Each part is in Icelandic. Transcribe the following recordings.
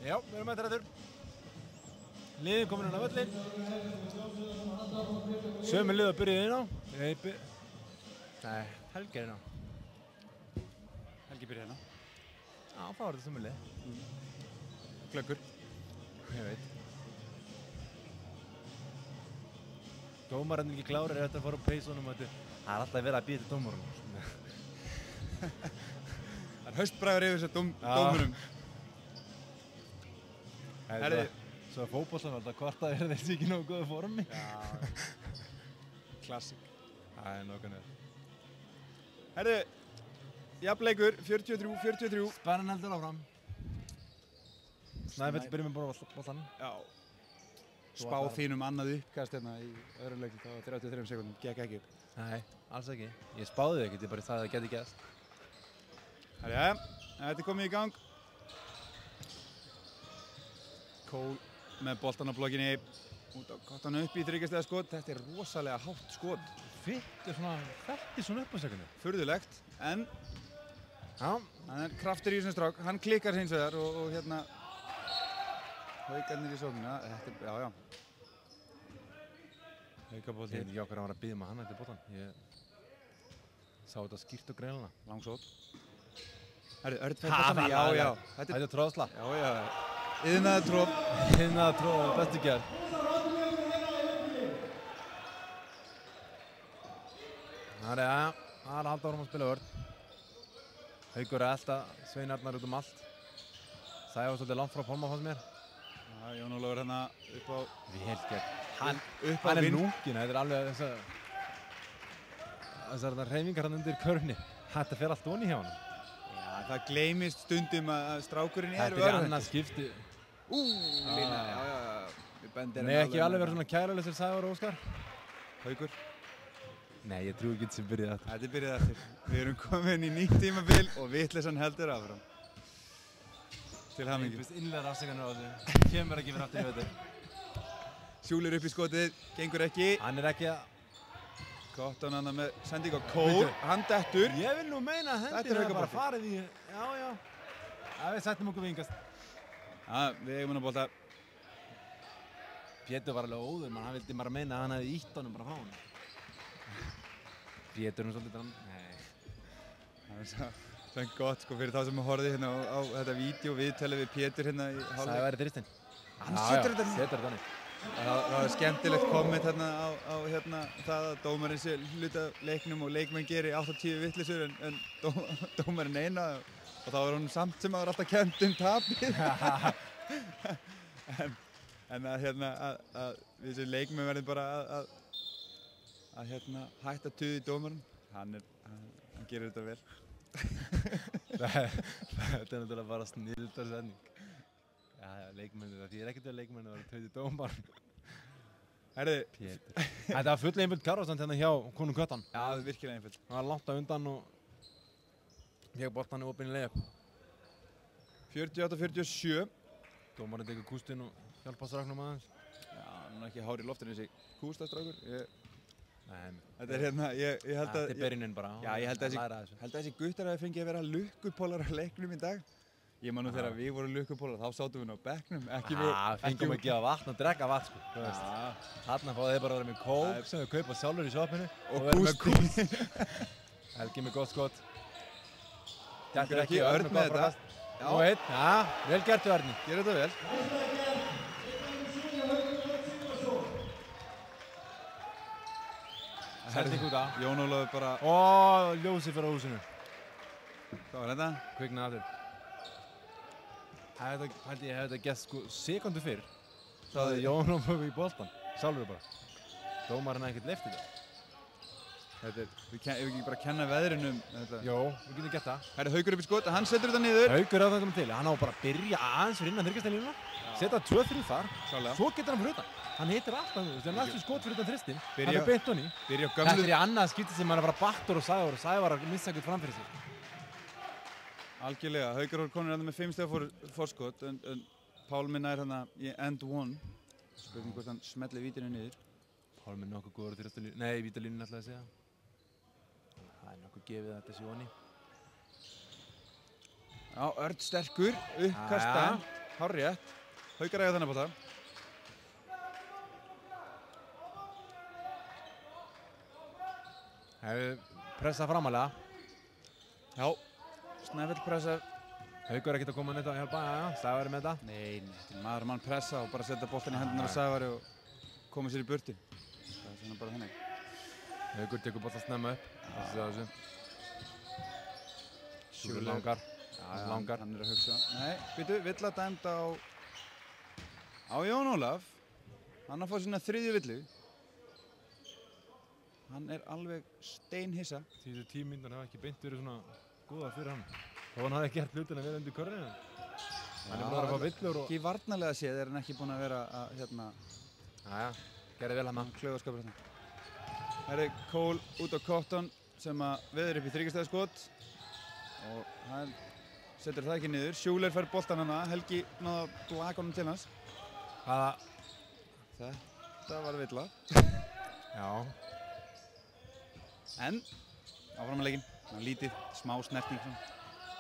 Já, við erum mættir eftir. Liðið komin inn á völlinn. Sömu lið að byrja inn á. Nei, Helgi er inn á. Helgi byrja hérna. Já, það var þetta sömu lið. Glöggur. Ég veit. Dómarinn ekki klárir eftir að fara á peysunum. Það er alltaf verið að býta dómarinn. Það er haustbræður yfir þessu dómurum. Herri, svo er fótboltan alltaf hvort að þessi ekki nógu góðu formi. Já, klassik. Það er nokkuð. Herri, jafnleikur, 43-43. Spennan heldur áfram. Snæfell byrjum við bara á boltanum. Já. Spá þínum annað uppkast hérna í öðrum leiknum, það var 33 sekúndum, gekk ekki upp. Nei, alls ekki. Ég spáði ekkert, ég bara það að það geti gæst. Herri, þetta er komið í gang. Cole með boltan á blokkinni, út á kottan upp í þryggjastega skot. Þetta er rosalega hátt skot. Þetta er svona upp á sekundu. Furðulegt, en Já. hann er kraftur í þessum strák. Hann klikkar hins vegar og hérna Haukarnir í sóknina. Þetta er, já. Haukabolti. Ég veit ekki okkur að hann var að biðja með hann eftir boltan. Ég sá þetta skýrt og greinilega. Langsót. Herri, Örn fær boltana. Já. Þetta er tróðsla. Já. Iðnaður tróð. Iðnaður tróð, bestu gerð. Það er að halda áfram að spila vörn. Haukur er elta Svein Arnar út allt. Sævar svolítið langt frá Pálma fannst mér. Já, Jón Ólafur hérna upp á... Vel gert. Hann upp á er núngin, þetta er alveg þessar hreyfingar hann undir körfni. Þetta fer allt onni hjá hann. Já, það gleymist stundum að strákurinn er Þetta er annað skipti. Lína, já. Nei, ekki alveg verið svona kæraleysir Sævar og Óskar. Haukur. Nei, ég trúi ekki sem byrjaði aftur. Þetta er byrjað aftur. Við erum komin í nýtt tímabil og vitleysan heldur áfram. Til hamingju. Ég byrst innlega afsökunar á þessu. Kemur ekki fyrir aftur í vetur. Sjúlir upp í skotið, gengur ekki. Hann er ekki að... Kottan hann með sending á Cole. Hann dettur. Ég vil nú meina að hendina er bara farið í... Já. Já, við settum okkur vingast. Já, við eigum hann að bolta. Pétur var alveg óður, hann vildi bara meina að hann hefði ítt honum bara frá hann. Pétur svolítið drann. Nei. Það er gott sko fyrir þá sem horfði hérna á þetta vídeo viðtalið við Pétur hérna í hálfleik. Það væri þristinn. Hann setur þetta. Setur þetta þannig. Það var skemmtilegt komment hérna á hérna það að dómarinn sé hluta leiknum og leikmenn geri 80 vitleysurr en dómarinn eina og þá var honum samt sem að var alltaf kennt tapið. en að hérna að við sem leikmenn verðum bara að hérna hætta tuði dómarinn. Hann gerir þetta vel. Þetta er náttúrulega bara snildarsetning. Já, leikmennir, því ekkert við leikmennir að vera tauti dómar. Herðu, Pétur. Þetta var full einföld karvastand hérna hjá konum Köttan. Já, það er virkilega einföld. Hann var langt á undan og fekk boltan í opinni layup. 48-47. Dómarinn tekur kústinn og hjálpa stráknum aðeins. Já, hann er ekki hár í loftinu þessi kústastrákur. Nei, þetta er hérna, ég held að... Þetta er byrjunin bara. Já, ég held að þessi guttar hafi fengið að vera lukkupólar á leiknum í dag. Ég man nú þegar við vorum lukkupólar, þá sátum við á bekknum. Fengum að gefa vatn og drekka vatn, sko. Þarna fáðu þið bara að vera með kók sem þau kaupa sjálfur í shoppinu. Og kúst. Helgi með gott skot. Þetta er ekki Örn með þetta. Og einn, já, vel gert við Örni. Gerðu þetta vel. Sending út af. Jón Ólafur bara... Ó, ljósið fyrir á húsinu. Hvað var þetta? Kviknaði aftur. Held ég hefði þetta gert sko sekundu fyrr. Það er Jón Ólafur í boltan. Sjálfur bara. Dómarinn ekkert leyft þetta. Við ekki bara kenna veðrinu um þetta. Jó, við getum gert það. Herri, Haukur upp í skot, hann setur þetta niður. Haukur á þetta til. Hann á bara að byrja aðeins fyrir innan þryggjastælínuna. Setja 2-3 þar. Klálega. Svo getur hann fyrir utan. Hann hittir alltaf, það er næstu skot fyrir utan þristinn. Hann er beint honni. Þetta er í annað skipti sem hann er að fara baktor og Sævar að missa ekkert framfyrir sig. Algjörlega, Haukur var konur með 5 stiga forskot en Pálmi nær hérna í end one. Spurning hvort hann smelli vítinu niður. Pálmi er nokkuð góður þrjastu línu, nei, vítalínun ætlaði að segja. Það er nokkuð gefið að þetta sé honni. Já, Örn sterkur, uppkasta. hárrétt. Haukar eiga þennan bolta. Hefur pressað framalega. Já, Snæfell pressar. Haukur ekkert að koma neitt að hjálpa, Sævar er með þetta. Nei, maður mann pressa og bara setja boltan í hendunar á Sævari og koma sér í burti. Það er svona bara þannig. Haukur tekur boltan snemma upp. Þessu. Sjúri langar. Langar. Hann er að hugsa. Nei, býtu, villa dæmd á Jón Ólaf. Hann að fá sína 3. villu. Hann er alveg steinhissa. Þessu 10 mínútur hafa ekki beint verið svona góða fyrir hann. Þó hann hafði gert hlutina vel undir körninu. Hann er búinn að fá villur og... Ekki varnarlega séð er hann ekki búinn að vera að Jæja, gerði vel hann. Klaufaskapur hérna. Það er Cole út á Cotton sem að veður upp í 3-stæðaskot og hann setur það ekki niður. Schuler fær boltan hana, Helgi náði að blaka honum til hans. Hvaða? Þetta var villa. Já. En áfram með leikinn. Lítið, smá snerting svona.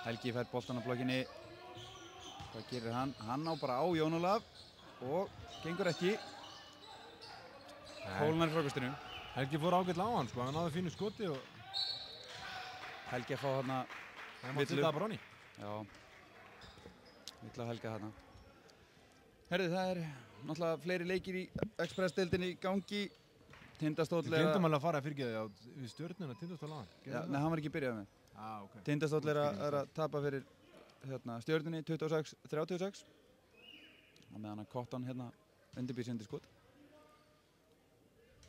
Helgi fær boltan á blokkinni. Hvað gerir hann? Hann á bara á Jón Ólaf og gengur ekki. Kólnar í frákastinu. Helgi fór ágætlega á hann sko, hann náði fínu skoti og... Helgi að fá þarna hann mátti setja bara honni. Já. Vill að Helga þarna. Herðu, það er náttúrulega fleiri leikir í Express-deildinni í gangi. Tindastóll Við glemdum alveg að fara að fyrirgeða við Stjörnuna, Tindastóll á hann. Nei, hann var ekki byrjað með. Okay. Tindastóll er að tapa fyrir Stjörnunni 26-36. Á meðan að Cotton undirbýr sig undir skot.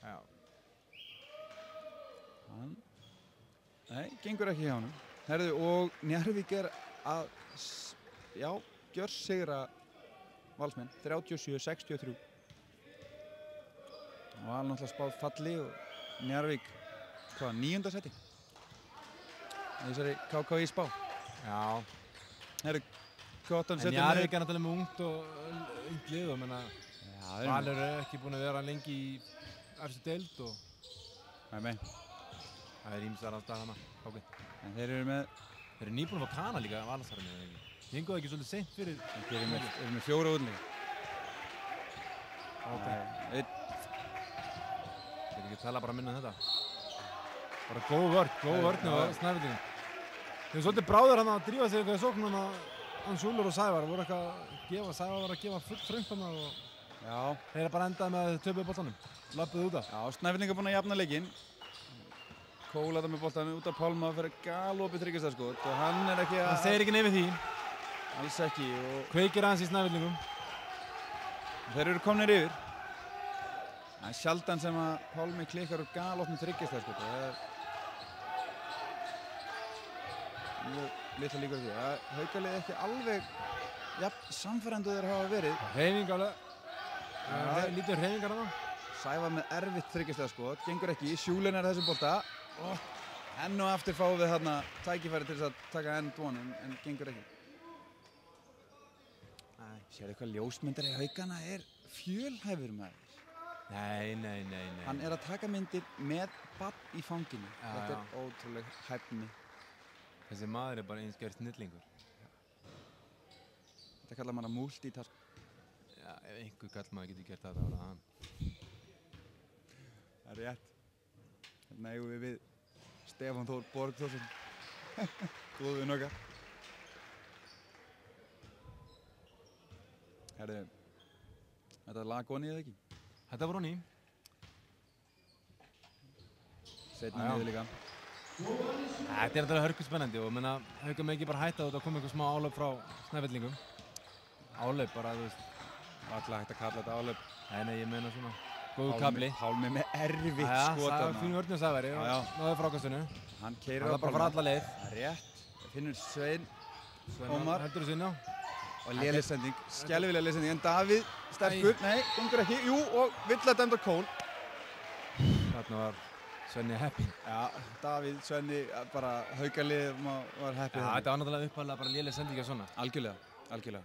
Já. Hann, nei, gengur ekki hjá honum. Herðu, og Njarðvík er að, gjörsigra Valsmenn, 37-63. Og Val náttúrulega spáð falli og Njarðvík, 9. seti. Þessari KKÍ spá. Já. Herru, Cotton en Njarðvík er náttúrulega með ungt og ungt lið og menna Valur er ekki búin að vera lengi í efstu deild og Nei. Það er ýmsar ástæða hana. Okay. En þeir eru með... Þeir eru nýbúin að fá Kana líka af Valarsarinu eða ekki. Gengur það ekki svolítið seint fyrir... Þeir eru með 4 útlendinga. Okay. Þeir ekki tala bara minna um þetta. Bara góð vörn og Snæfellingum. Þeir eru svolítið bráður hann að drífa sig eitthvað í sóknum að Sjúlur og Sævar voru eitthvað að gefa, Sævar var að gefa full þröngt hann og þeir eru bara endað með að töpuðu boltanum. Lappuðu út af. Já, Snæfellingar búin að jafna leikinn. Cole þetta með boltanum út af Pálma fyrir galopið 3-stæðaskot og hann er ekki að... Hann segir ekki nefið því. Alls ekki og... Kveikir aðeins í Snæfellingum. Þeir eru komnir yfir. Það er sjaldan sem að Pálmi klikkar úr galopnum 3-stæðaskot. Það er... Mjög litla líkur því. Haukalið ekki alveg samfærandu þeir hafa verið. Hreyfing alveg. Lítið hreyfingar hana. Sævar með erfitt 3-stæðaskot. Gengur ekki. Sjúlen er þessum bolta. Enn og aftur fáum við þarna tækifæri til þess að taka end one en gengur ekki. Sérðu hvað ljósmyndari Haukana er fjölhæfur maður. Nei. Hann er að taka myndir með barn í fanginu. Þetta er ótrúleg hæfni. Þessi maður er bara einskjær snillingur. Þetta kallar maður að multitask. Já, ef einhver kallmaður getur gert þetta, var það hann. Það er rétt. Hérna eigum við Stefán Þór Borgþórsson. Góðvinn okkar. Herðu, þetta lag onni eða ekki? Þetta var onni. Seinna niður líka. Þetta er náttúrulega hörkuspennandi og menna Hauka með ekki bara hætta þetta að koma einhver smá álöp frá Snæfellingum. Álöp bara, þú veist. Alltaf hægt að kalla þetta álöp. Nei, ég meina svona góðu kabli. Pálmi með erfitt skot þarna. Já, fínu vörn hjá Sævari og náði frákastinu. Hann keyrir á bara fara alla leið. Rétt. Finnur Svein Ómar. Heldur þú sinna á? Og léleg sending. Skelfileg léleg sending. En Davíð sterkur. Nei, gengur ekki. Jú, og vill að dæmda Cole. Þarna var Svenni heppinn. Já, Davíð, Svenni, bara Haukalið var heppinn. Já, þetta var náttúrulega uppalega bara léleg sending og svona. Algjörlega.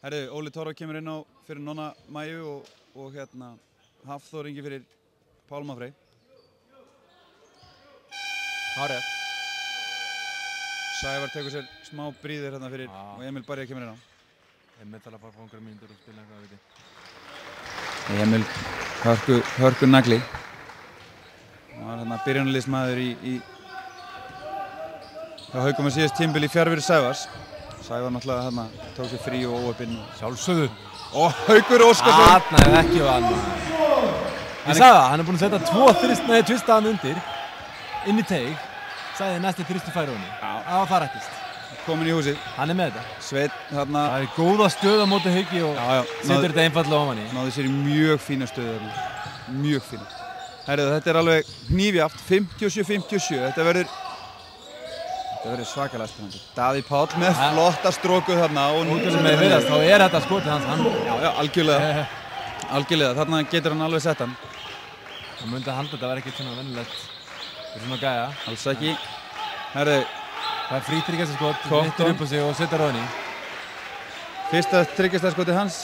Herðu, Óli Torfa kemur inn á fyrir Nonna Mæju og Hafþór Ingi fyrir Pálma Frey. Hárið. Sævar tekur sér smá bríðir hérna fyrir og Emil Barja kemur inn á. Emil þarf að fara einhverja mínútur og spila eitthvað, veit ég. Emil hörku nagli. Það var hérna byrjunarliðsmaður í hjá Haukum að síðast tímabil í fjarveru Sævars. Sævar náttúrulega hérna tók sér frí og óöpinn. Sjálfsögðu. Og Haukur Óskarsson. Þarna ekki vann. Ég sagði það, hann búinn að setja 2 tvistaðan undir inn í teig. Sagði næstu þristu færi honum. Já, það rættist. Komin í húsið. Hann með þetta. Sveinn þarna. Það góða stöð á móti Hauki og setur þetta einfallega ofan í. Náði sér í mjög fína stöðu þarna. Mjög fína. Herðu, þetta alveg hnífjaft, 57-57. Þetta verður svakalega spennandi. Davíð Páll með flotta stróku þarna. Og með virðast, þá þetta skotið hans. Já, algjörlega. Algjörlega, þarna getur hann alveg sett hann. Hann myndi að halda þetta var ekkert svona venjulegt. Þetta svona gæja. Alls ekki. Herðu. Það frítryggjastarskot, hittur upp á sig og setur ofan í. Fyrsta tryggjastarskotið hans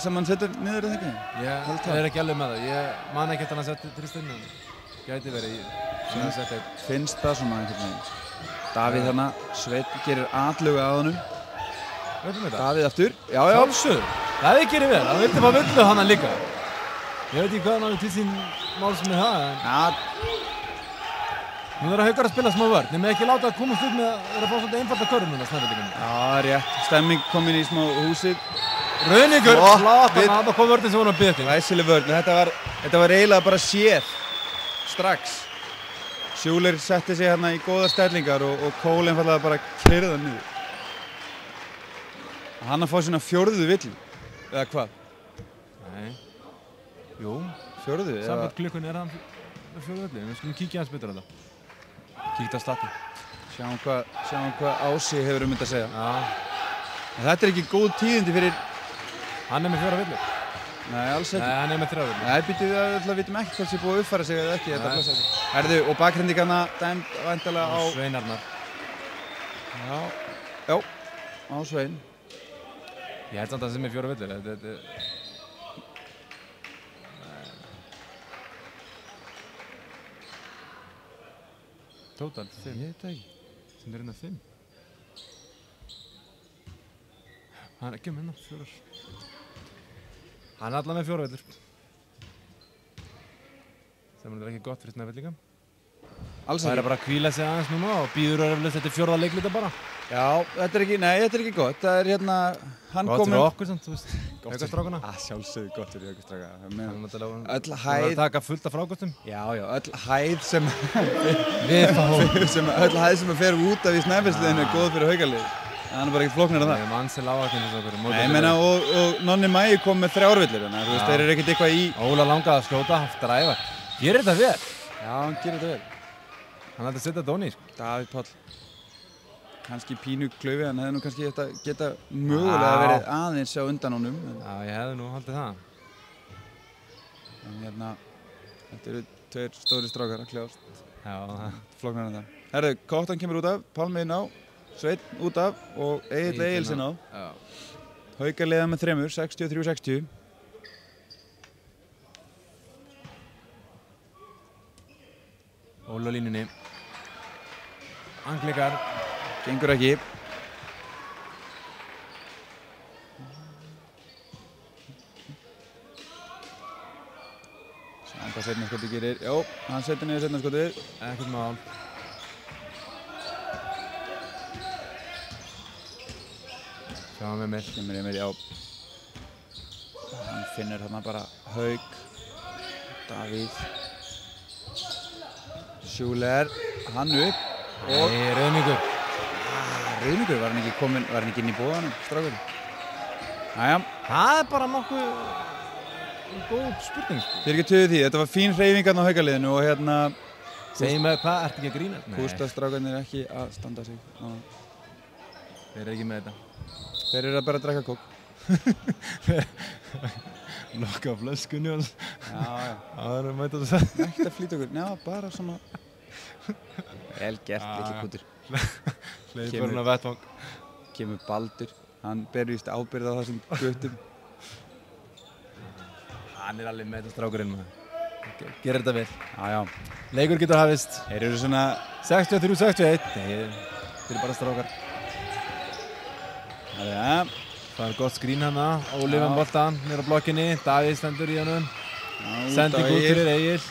sem hann setur niður eða ekki? Ég ekki alveg með það. Ég man ekki að hann setti tristinn. Gæti verið í sem að setja. Finnst það svona einhvern veginn. Davíð þarna, Sveinn gerir atlögu að honum. Davíð aftur. Já. Sjálfsögðu. Það gerir vel. Hann vildi fá villu hana líka. Ég veit ekki hvað hann hafði til sín mál sem það. Nú þarf Haukar að spila smá vörn. Þeim ekki láta að komast upp með að fá svolítið einfalda körfum núna Snæfellingunum. Já, rétt. Stemming komin í smá húsið. Rauningur. Það kom vörnin sem hún að byggja. Glæsileg vörn. Þetta var eiginlega bara séð strax. Schuler setti sig hérna í góða stellingar og Cole einfallega bara keyrði það niður. Hann að fá sína 4. villu. Eða hvað? Nei. Jú. 4. Samkvæmt klukkunni hann 4. villu. Við skulum kíkja aðeins betur á þetta. Kíkta stati. Sjáum hvað Ási hefur myndið að segja. Já. En þetta ekki góð tíðindi fyrir... Hann með 4 villu. Nei, alls ekki. Nei, hann með 3 villu. Nei, við vitum ekki hvort sé búið að uppfæra sig eða ekki. Herðu, og bakhrindingarna dæmd væntanlega á... Sveinarnar. Já, á Svein. Ég held samt að það sem 4 villu. Total 5. Ég veit það ekki. Sem er hérna 5. Hann ekki með hérna 4. Hann allavega með 4 villur. Sem er ekki gott fyrir Snæfellinga. Alls ekki. Það bara að hvíla sig aðeins núna og býður eflaust þetta 4. leikluta bara. Já, þetta er ekki gott. Það er hérna, hann gott kominn... fyrir okkur samt, þú veist. Haukastrákana. Sjálfsögðu gott fyrir Haukastráka. Öll hæð... Það taka fullt af frákostum. Já, öll hæð sem... Við fáum. Öll hæð sem fer út af í Snæfellsliðinu er góð fyrir Haukalið. Það er bara ekkert flóknir en það. Nei, mannsel áhættinn þess okkur. Nei, menna, og Nonni Mæi kom með 3 villur, þannig að þeir eru ekkert eitthvað í... Óla langaði að skjóta, dræfa. Gerir þetta vel. Já, hann gerir þetta vel. Hann ætti að setja Dóni, sko. Davíð Páll. Kannski pínu klaufi, hann hefði nú kannski geta mögulega verið aðeins á undan honum. Já, ég hefði nú haldið það. En hérna, þetta eru 2 stóri strákar að kljást. Já, flóknar en það. Herðu, Kottan kemur út af, Pálmi inn á, Sveinn út af og Egill Egilsson á. Haukaliða með 3, 63-60. Óla á línunni. Anglikar. Gengur ekki. Sjáum hvað seinna skotið gerir. Jó, hann setur niður seinna skotið. Ekkert mál. Sjáum Emil. Kemur Emil, já. Hann finnur þarna bara Hauk. Davíð. Schuler. Hann upp. Og Rauningur. Rauningur, var hann ekki inn í bóðanum, strákurinn? Næja. Það er bara nokkuð góð spurning, sko. Þið ekki töðu því, þetta var fín hreyfingarn á Haukaliðinu og hérna... Segir mig hvað, ertu ekki að grína? Kústastrákarnir ekki að standa sig. Þeir eru ekki með þetta. Þeir eru að bara drekka kók. Lokka flöskunni og... Já. Það er að mæta þess að... Ekkert að flýta okkur, já, bara svona... Vel gert, litli kútur. Hleypurinn á vettvang. Kemur Baldur, hann ber víst ábyrgð á þessum guttum. Hann er alveg með þetta strákurinn maður. Gerir þetta vel. Já. Leikur getur hafist. Þeir eru svona... 63-61. Nei, þeir eru bara strákar. Það er það. Það er gott skrín hana, Óli með boltan, nýr á blokkinni, Davíð stendur í honum. Sending út fyrir Egil.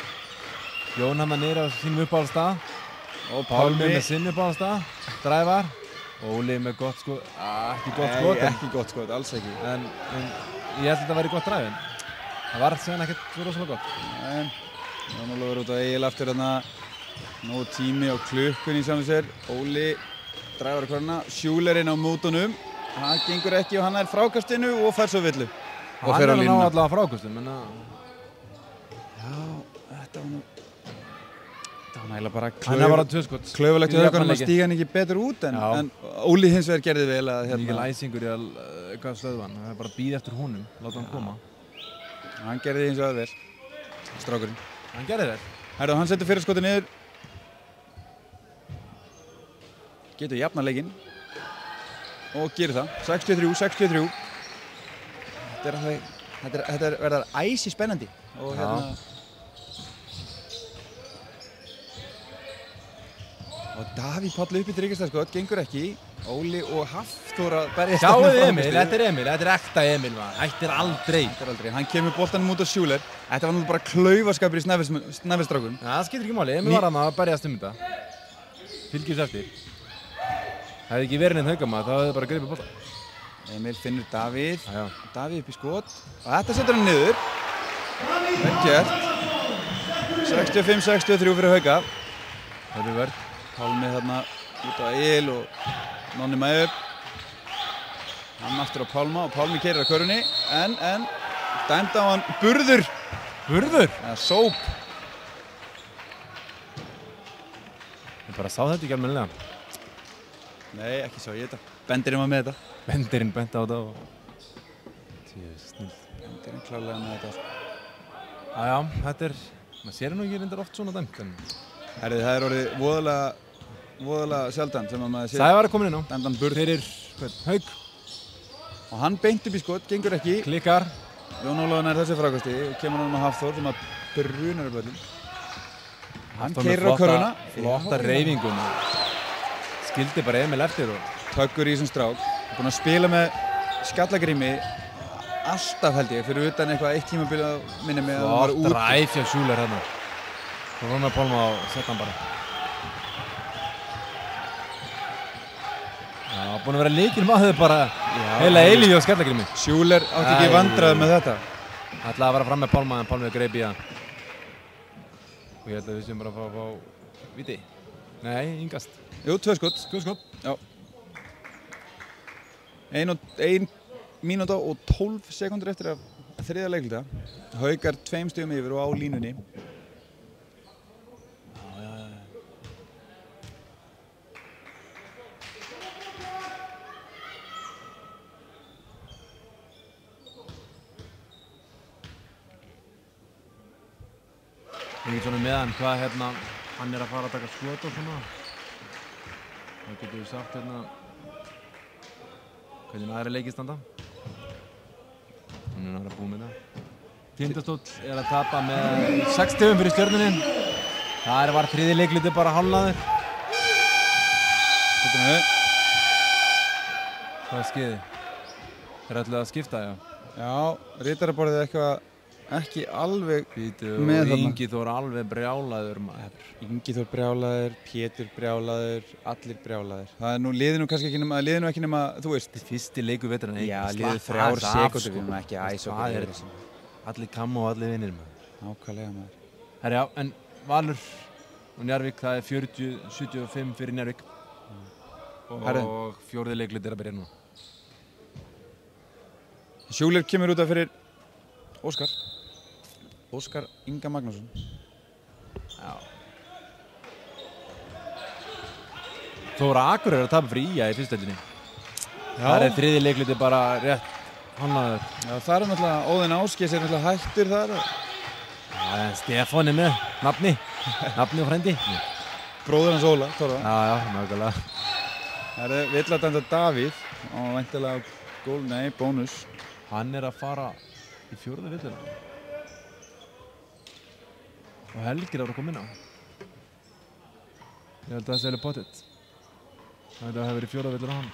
Jón hana nýr á sínum uppáhaldstað. Og Pálmi með sinn uppáhaldstað. Drævar. Óli með gott skot, ekki gott skot. Nei, ekki gott skot, alls ekki. En ég held að þetta væri gott dræfin. Það var síðan ekkert svo rosalega gott. Nei, Jón Ólafur út á Egil aftur þarna. Nóg tími á klukkunni í sjálfu sér. Óli Drævar hverna, Sjúlerinn á mótunum. Það gengur ekki og hann er frákastinu og fær svo villu. Og hann er að ná allavega frákastum, en já, þetta var nú eiginlega bara klauðulegt klaufalegt í haugunum að stíga hann ekki betur út en Óli hins vegar gerði vel að mikil æsingur í að stöðva hann. Það er bara að bíða eftir honum, láta hann koma. Hann gerði hins vegar vel, strákurinn. Hann gerði vel. Herðu, hann setur fyrir skotið niður. Getur jafna leikinn. Og gerir það. 63. Þetta verður æsi spennandi. Og Og Davíð Páll upp í þriggjastaskot, gengur ekki. Óli og Hafþór að berjast. Sjáuð Emil, þetta er ekta Emil maður. Hættir aldrei. Hann kemur boltanum út á Sjúler. Þetta var nú bara klaufaskapur í Snæfellsstrákum. Ja, það skiptir ekki máli, Emil var hann að berjast þetta. Fylgjum eftir. Það hefði ekki verið neitt haugamaður, þá hefði þið bara gripið boltan. Emil finnur Davíð. Davíð upp í skot. Og þetta setur hann niður. Vel gert. 65-63 fyrir Hauka. Það er verð. Pálmi þarna út á Egil og Nonni með upp. Hann aftur á Pálma og Pálmi keyrir á körfunni. En dæmd á hann burður. Burður? Ja, sóp. Ég bara sá þetta ekki almennilega. Nei, ekki sá ég þetta. Bendirinn var með þetta. Bendirinn benti á þetta og... Snill. Bendirinn klárlega með þetta. Já, þetta er... Maður sér nú ekki reyndar oft svona dæmt, en... Herrið, það er orðið voðalega sjaldan sem að maður sé... Sævar er komin inn á. Dæmdan burð. Fyrir, Hauk. Og hann beint upp í skot, gengur ekki. Klikkar. Jón Ólafur nær þessi frákasti og kemur hann með Hafþór sem að brunar upp öllum. Hann keyrir á körfuna. Flotta reyfingum. Skildi bara Emil eftir og... Töggur í þessum strák. Búinn að spila með Skallagrími alltaf held ég, fyrir utan eitthvað eitt tímabil að minni mig að hann var út. Flott dræf hjá Sjúler hérna. Það var með Pálma og sett hann bara. Já, búinn að vera lykilmaður bara heila eilífi á Skallagrími. Sjúler átti ekki vandræði með þetta. Ætlaði að vera fram með Pálma en Pálmi greip í það. Og ég held að við séum bara að fá viti. Nei, yngast. Jú, 2 skot. 2 skot. Já. 1 mínúta og 12 sekundur eftir að þriðja leikluta. Haukar 2 stigum yfir og á línunni. Ég get svona með hann hvað hann er að fara að taka skot og svona. Það getur við sagt hvernig aðri leikir standa. Hann er að búið með það. Tindastóll er að tapa með 6 stigum fyrir Stjörnunni. Það var þriði leikluti bara hálfnaður. Hvað er skeiði? Þeir ætlaði að skipta, já. Já, ritaraborðið eitthvað ekki alveg með þarna. Ingi Þór alveg brjálaður maður. Ingi Þór brjálaður, Pétur brjálaður, allir brjálaður. Það er nú liðinu kannski ekki nema, þú veist. Þetta er fyrsti leikur veturinn. Já, liðið 3 sekúndur, við erum ekki æs okkur yfir þessu. Allir kamma og allir vinnir maður. Nákvæmlega maður. Herjá, en Valur og Njarðvík, það er 40-75 fyrir Njarðvík. Og 4. leiklut er að byrja nú. Sjúler kemur út af fyrir Óskar Inga Magnússon. Já. Þóra Akur er að tapa fyrir Ía í fyrstdeildinni. Það er 3. leikluti bara rétt hannaður. Já, það er náttúrulega Óðinn Ásgeir er náttúrulega hættur þar. Já, Stefán er með nafni og frendi. Bróður hans Óla, Þóra. Já, nákvæmlega. Það er villadæmda Davíð og væntanlega bónus. Hann er að fara í 4. villuna. Og Helgir að koma inn á. Ég held að það sé alveg pottitt. Það hefur verið 4. villuna hann.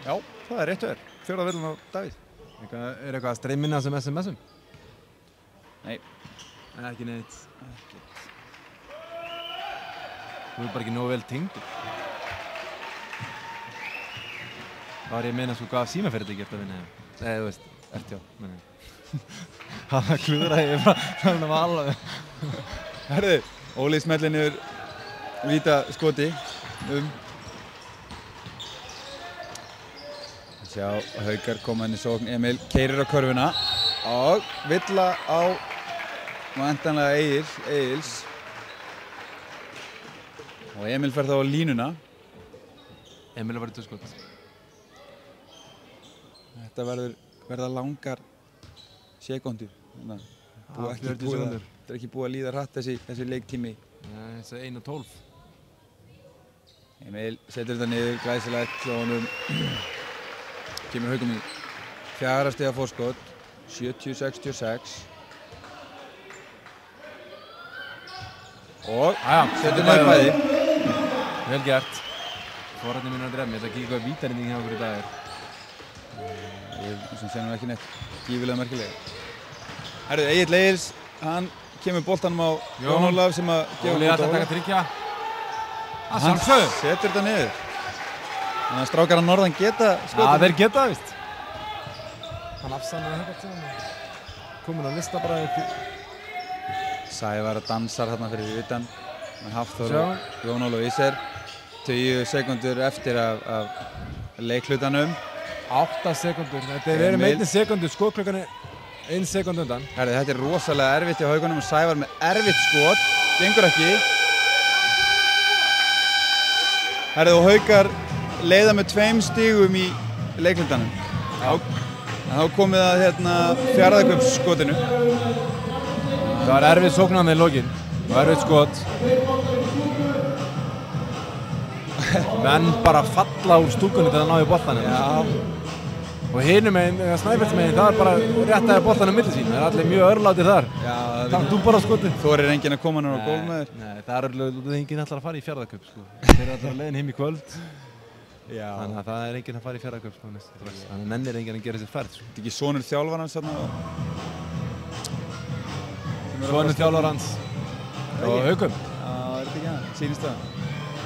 Já, það er rétt verið. 4. villan á Davíð. Er eitthvað að streyminna sem SMS-um? Nei. Ekki neitt. Þú er bara ekki nógu vel tengdur. Það var ég að meina svo hvað símafyrirtæki ert að vinna hefur. Nei, þú veist, RTO, menn. Það klúðraði ég frá alveg. Herðu, Óli smellir niður víta skoti Sjá, Haukar koma inn í sókn, Emil keyrir á körfuna og villa á vantanlega Egils og Emil fer þá á línuna. Emil var í 2 skot. Þetta verða langar sekúndur. Það er ekki búið að líða hratt þessi leiktími. Nei, þessi 1:12. Emil setur þetta niður, glæsilegt hjá honum. Kemur Haukum í 4 stiga forskot, 70-66. Og setur niður bæði. Vel gert. Forrætni mínu að drefna, ég ætla að kíka hvað vítarinn hjá okkur í dag er. Ég sem sé nú ekki neitt gífilega merkilega. Herðu, Egill Egils, hann kemur boltanum á Jón Ólaf sem að gefa Óli ætla að taka tryggja. Hann setur þetta niður. Þannig að strákar að norðan geta skotið. Já, þeir geta það, víst. Hann afsannaði þetta til hann. Komin á lista bara upp í... Sævar dansar hérna fyrir utan. Hafþór og Jón Ólaf Íser. 20 sekundur eftir af leikhlutanum. 8 sekundur. Þetta er verið með 1 sekundu, skotklukkan er 1 sekund undan. Herði, þetta er rosalega erfitt hjá Haukunum og Sævar með erfitt skot. Gengur ekki. Herði, og Haukar leiða með 2 stigum í leikhlutanum. Þá komið að fjárðarkaupsskotinu. Það var erfitt sóknarni í lokin. Það var erfitt skot. Menn bara falla úr stúkunni til að ná í boltanum. Já. Og hinum meginn, Snæfellsmeginn, það er bara rétt að boltanum milli sín. Það er allir mjög örlátir þar. Já. Takk þú bara skotið. Þorir enginn að koma núna á gólf með þér? Nei, það er enginn ætlar að fara í fjárðarkaup, sko. Þeir eru allir að leiðin heim í kvöld. Já. Þannig að það er enginn að fara í fjárðarkaup, sko. Þannig að nennir enginn að gera sér ferð, sko. Þetta er ekki sonur þjálfarans þarna? Sonur þjálfarans. Og Haukum. Já, er þetta ekki það? Sýnist það.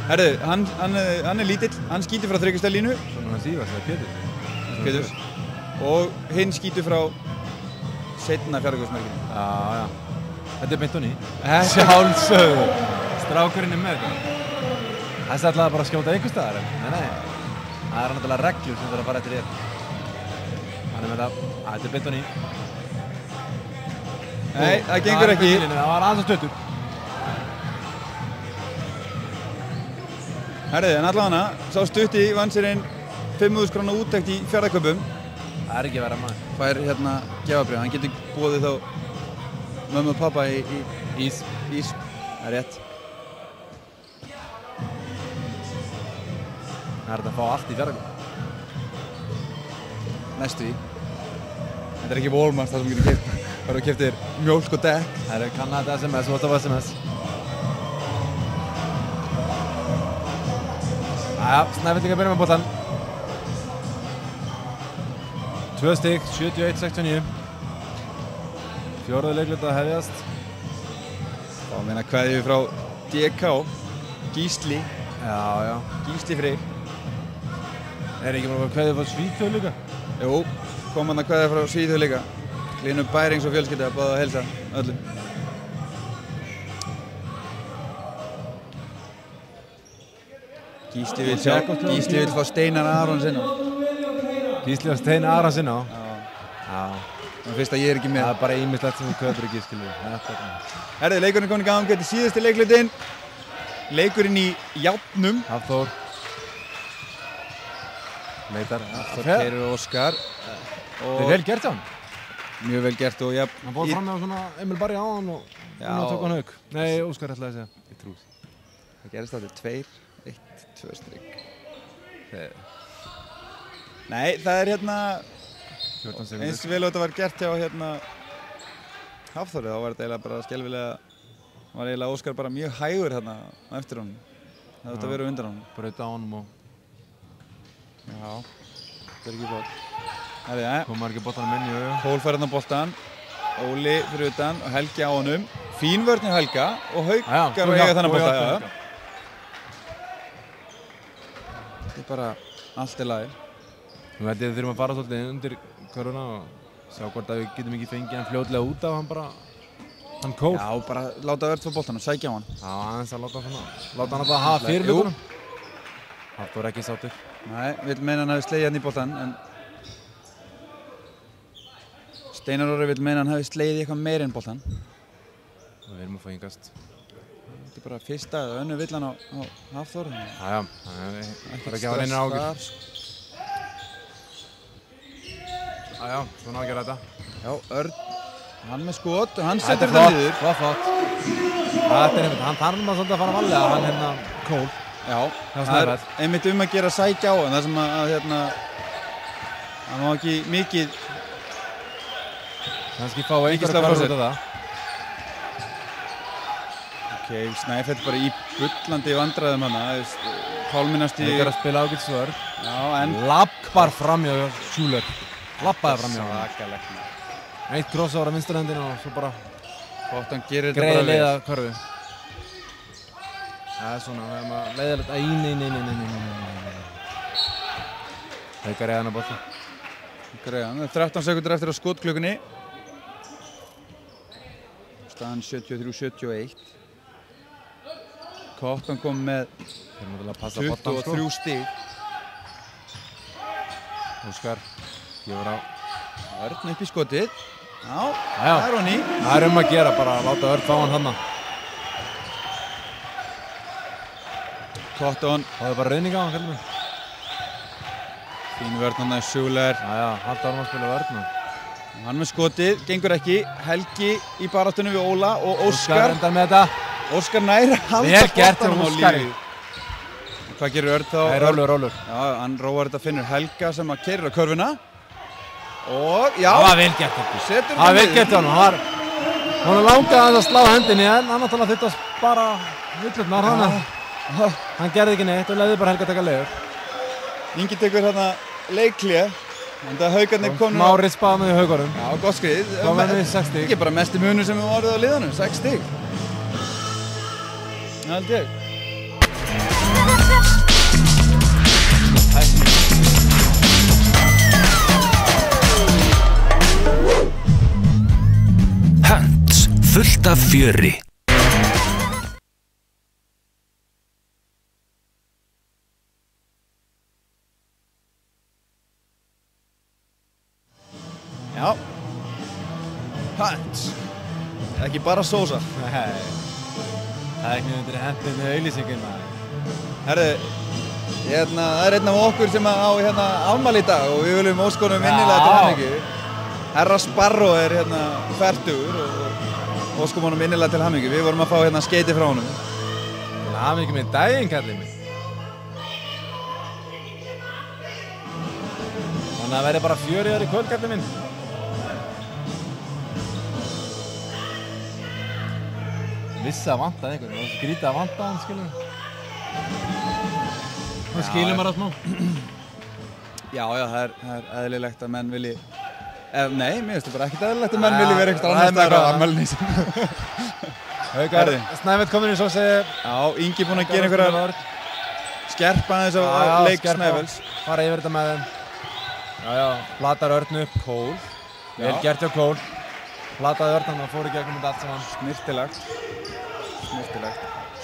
Herðu, hann er lítill, hann skýtur frá 30 stiga línu. Svona hann sífast, það er Péturs. Og hinn skýtur frá seinna fjárðarkaupsmerkinu. Já. Þetta er beint og ný. Sjálfsögðu. Strákurinn er með þetta. Þessi ætlaði bara að skjóta einhvers staðar. Nei. Það er náttúrulega reglur sem þarf að fara eftir þér. Hann er með það. Þetta er beint og ný. Nei, það gengur ekki. Það var aðeins að stöttur. Herði, en allavega sá Stutti vann sér einn 5.000 króna úttekt í fjárðarkaupum. Það er ekki að vera maður. Fær gjafabréf. Hann getur boðið þá mömmu og pappa í ís. Það er rétt. Það er að fá allt í fjárðarkaup. Næstu í. Þetta er ekki Walmart þar sem getur keypt. Það eru keyptir mjólk og dekk. Það er kannað SMS, þú átt á SMS. Jæja, Snæfellingar byrja með boltan. 2 stig, 71-69. Fjórða leikluta að hefjast. Þá meina kveðju frá DK. Gísli. Já. Gísli Freyr. Er ekki bara kveðju frá Svíþjóð líka? Jú, kom hann að kveðja frá Svíþjóð líka. Hlynur Bærings og fjölskylda að báða að heilsa öllum. Gísli vill fá Steinar Aron sinna. Gísli og Steinar Aron sinna? Já. Það fyrst að ég er ekki með. Það er bara ýmislegt sem við köpum ekki, skiljum. Herðu, leikurinn er komin í gang. Þetta er síðasti leikhlutinn. Leikurinn í járnum. Hafþór. Leitar. Hafþór keyrir Óskar. Þetta er vel gert hjá hann. Mjög vel gert og jafn. Hann bóð fram með svona Emil Barri á hann og hann tók hann Hauk. Nei, Óskar ætlaði að segja. Ég trúi því. Það gerist þetta 2 strik. Nei, það er eins vel og þetta var gert hjá Hafþóri, þá var þetta eiginlega bara skelfilega, var eiginlega Óskar bara mjög hægur á eftir honum. Það átti að vera undan honum. Braut á honum og... Já. þetta ekki bótt. Komar ekki boltanum inn, jú. Kól fær hérna boltan, Óli fyrir utan og Helgi á honum. Fín vörn hjá Helga og Haukar eiga þennan bolta. Þetta er bara allt í lagi. Nú held ég að þurfum að fara svolítið undir körfuna og sjá hvort að við getum ekki fengið hann fljótlega út af hann Kól. Já, bara láta Örn fá boltan og sækja á hann. Já, aðeins að láta hann alltaf að hafa fyrir hlutunum. Það voru ekki sáttur. Nei, vill meina hann hafi slegið hann í boltan, en Steinar Orri vill meina hann hafi slegið í eitthvað meira en boltan. Og við erum að fá hingast. Þetta er bara fyrsta eða önnu villan á Hafþór. Já, það er ekki að reynir ágjur. Já, svona á að gera þetta. Já, Örn, hann með skot og hann setur þetta niður. Þetta er flott. Þetta er einmitt, hann þarf maður svolítið að fara varlega, hann hérna Kól. Já, það er einmitt að gera að sækja á hann, það sem að hann má ekki mikið kannski fá einhverja hverju út af það. Ok, Snæfell bara í bullandi vandræðum hana, Pálminnast í... Það er að spila ágætt svörð. Já, en... Lappar framjá Schüller. Lappaði framjá hann. Svakalegt. Eitt kross ára vinstra hendina og svo bara... Hvort hann gerir þetta bara greiði leiða hverfi. Það er svona, það er maður leiðilegt. Æ, nei. Haukar eða hann að bolta. Greiðan, það er 13 sekundur eftir á skotklukkunni. Staðan 73-71. Cotton kom með 23 stig. Óskar gefur á. Örn upp í skotið. Já, það er honni. Það er að gera, bara að láta Örn fá hann þarna. Cotton. Það er bara reyning á hann, kallum við. Fín vörn hann að Schüller. Halldór var að spila vörn. Hann með skotið, gengur ekki. Helgi í baráttunum við Óla og Óskar. Óskar endar með þetta. Óskar næra halda boltanum á lífi. Hvað gerir Örn þá? Það er rólur. Já, hann róar þetta, finnur Helga sem að keyrir á körfuna. Og, já. Það var vel gert þetta. Setur það var vel gert hann. Hann langaði að slá hendinni en hann náttúrulega þurfti að spara villurnar hann. Hann gerði ekki neitt og leiði bara Helga að taka leiður. Ingi tekur hérna leikhlé. En það Haukarnir komnir... Márið spaði með Haukarum. Já, gott skrið. Þá verður við 6 stig. Ekki bara mesti munur sem við voruð á liðanum, 6 stig. Það held ég. Hönd, fullt af fjöri. Já. Hönd. Ekki bara sósa. Nei. Það er ekki undir hendinu auglýsingin. Herðu, það er einn af okkur sem á afmæli í dag og við viljum óska honum innilega til hamingju. Herra Sparro er fertugur og óskum honum innilega til hamingju. Við vorum að fá skeiti frá honum. Til hamingju með daginn, kallið minn. Þannig að það verði bara 4 í kvöld, kallið minn. Vissi að vantaði einhvern, það var skrítið að vanta hann, skilur. Það skilur maður að smá. Já, það er eðlilegt að menn vilji... Nei, mér finnst það bara ekkert eðlilegt að menn vilji vera eitthvað annars staðar á afmælinu sínu. Haukar, Snæfell kominn í svo segi... Já, Ingi búinn að gera einhverjar... Skerpa aðeins á leik Snæfells. Fara yfir þetta með þeim. Já, platar Örn upp, Kól. Vel gert hjá Kól. Plataði Örn, hann fór í gegnum þetta allt saman. Snirtilegt.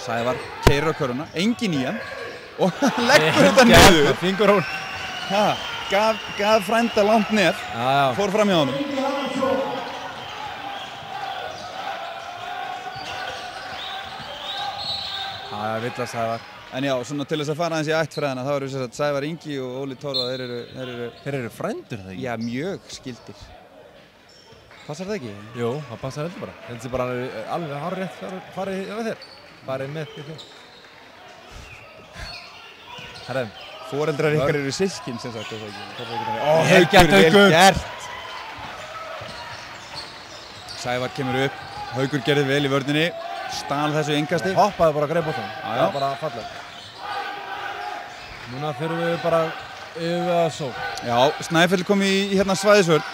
Sævar keyrir á körfuna, engin í hann og leggur þetta niður. Fingurhól. Gaf frænda langt ned, fór fram hjá honum. Vill að Sævar. En já, svona til þess að fara aðeins í ættfræðina, þá eru Sævar Ingi og Óli Torfa, þeir eru frændur það ekki? Já, mjög skyldir. Passar það ekki? Jú, það passar heldur bara. Þetta er bara alveg hárrétt farið með þér. Farið með þér. Herðum. Foreldrar ykkar eru systkin, sem sagt. Haukur, vel gert. Sævar kemur upp. Haukur gerði vel í vörninni. Stal þessu innkasti. Hoppaði bara að greið boltann. Það var bara falleg. Núna þurfum við bara yfir að sók. Já, Snæfell kom í hérna svæðisvörn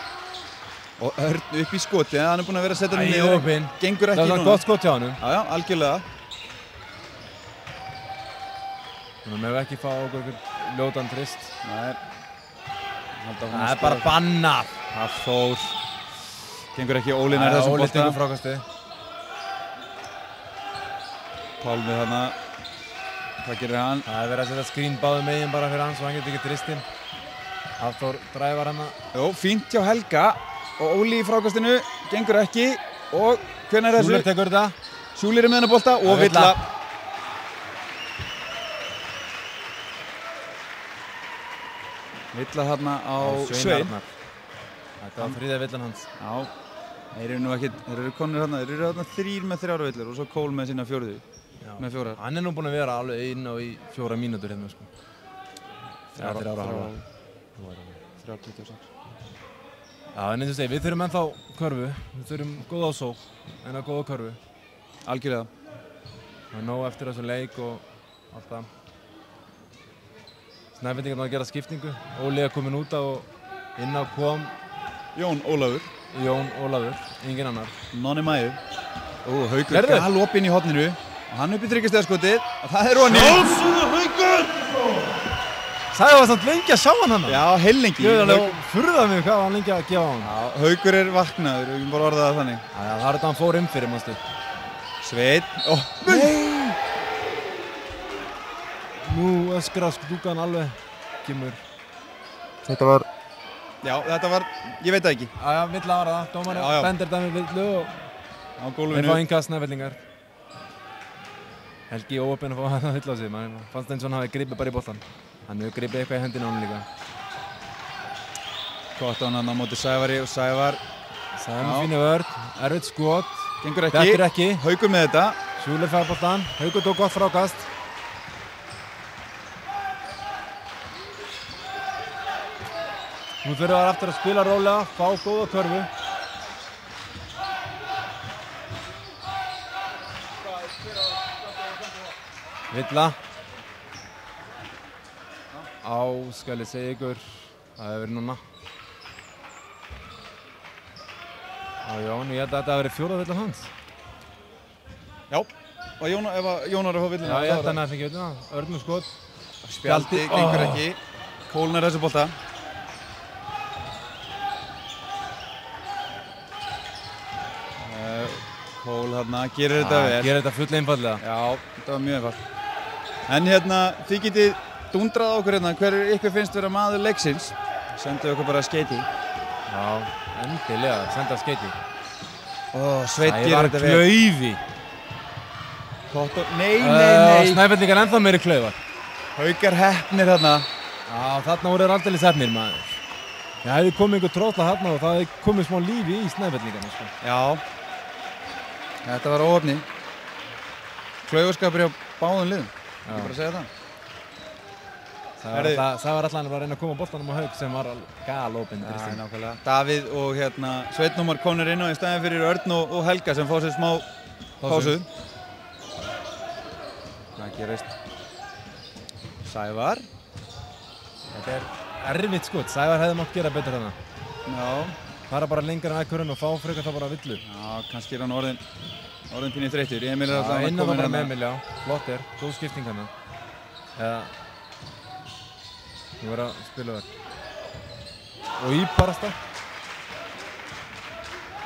og Örn upp í skoti, hann er búinn að vera að setja hann niður. Opinn. Gengur ekki Það núna. var gott skot hjá honum. Já, algjörlega. Þannig að við ekki fá okkur ljótan trist. Nei. Það er bara bannað. Hafþór. Gengur ekki Óli nær þessum Óli bolta. tekur frákastið. Pálmi þarna. Hvað gerir hann? Það er verið að setja skrín báðum megin bara fyrir hann svo hann getur ekki tristinn. Hafþór dræfar hana. Jó, fínt hjá Helga og Óli í frákastinu. Gengur ekki og hvenær er þessu? Súler tekur þetta. Súlir er með hennar bolta og Villa. Villa þarna á Svein. Arnar. Þetta var þriðja villan hans. Já, þeir eru nú ekkert, þeir eru konur þarna, þeir eru þarna 3 með 3 villur og svo Kól með sína 4. Með 4. Hann er nú búinn að vera alveg inn og í 4 mínútur hérna sko. 3 ára halva. 3.26. Já, en eins og segi, við þurfum ennþá körfu. Við þurfum góða sók, en að góða körfu. Algjörlega. Það er nóg eftir þessu leik og allt það. Snæfellingar náðu að gera skiptingu. Óli er komin út og inn á kom Jón Ólafur. Jón Ólafur, engin annar. Nonni Mæju. Haukur galopinn í horninu. Og hann upp í tryggjastegarskotið. Og það er Ronni. Sjálfsögðu Haukur! Sæði var samt lengi að sjá hann hana. Já, heillengi. Ég veit alveg furðað mig hvað var hann lengi að gefa hann. Já, Haukur er vaknaður, við getum bara orðað það þannig. Já, það er þetta hann fór fyrir, manstu. Sveinn. Nei! Nú öskrar stúkan alveg. Kemur. Þetta var... Já, þetta var... Ég veit það ekki. Já, Villa var það. Dómarinn bendir þetta með Villu og... Á gólfinu. Þeir fá innkast Snæfellingar. Helgi óöppin að fá það Villa á sig. Man fannst eins og hann hafi gripið bara í boltan. Hann hefur gripið eitthvað í hendina á hann líka. Gott á hann á móti Sævari og Sævar. Sævar með fínu vörn. Erfitt skot. Gengur ekki. Dettur ekki. Haukur með þetta. Súler fær boltan. Haukur tók gott frákast. Nú þurfum við aftur að spila rólega, fá góða körfu. Villa. Á, skal ég segja ykkur, það hefur verið núna. Á Jón, ég held að þetta hefur verið 4. villan hans. Já, og ef Jónar er á villina. Já, ég held að hann hefði fengið villina. Örnum skot. Spjaldi gengur ekki. Kólnar þessu bolta. Kól hérna, gerir þetta vel. Gerir þetta full einfallega. Já, þetta var mjög einfalt. En hérna, þið getið dundrað á okkur hérna, hver ykkur finnst vera maður leiksins. Sendu okkur bara skeiti. Já, endilega, senda skeiti. Sveit gerir þetta vel. Sævar Klaufi. Nei. Snæfellingar ennþá meiri Klaufar. Haukar heppnir hérna. Já, þarna voru þeir aldeilis heppnir, maður. Það hefði komið einhver tróðla hérna og það hefði komið smá lífi í Snæfellingarna, sko. Já. Þetta var óöfni. Klaufaskapur hjá báðum liðum. Ég bara að segja það. Það var allan að reyna að koma boltanum á Hauk sem var galopinn. Já, nákvæmlega. Davíð og hérna Sveinn Ómar komnir inn á í staðinn fyrir Örn og Helga sem fá sér smá pásu. Það gerist. Sævar. Þetta er erfitt skot. Sævar hefði mátt gera betur þarna. Já. Fara bara lengra en ekkurinn og fá frekar það bara Villu. Já, kannski er hann orðin pínir þreyttur. Emil er alltaf að koma hérna. Emil, já. Flott er. Góð skipting hérna. Þú verður að spila þar. Og í parasta.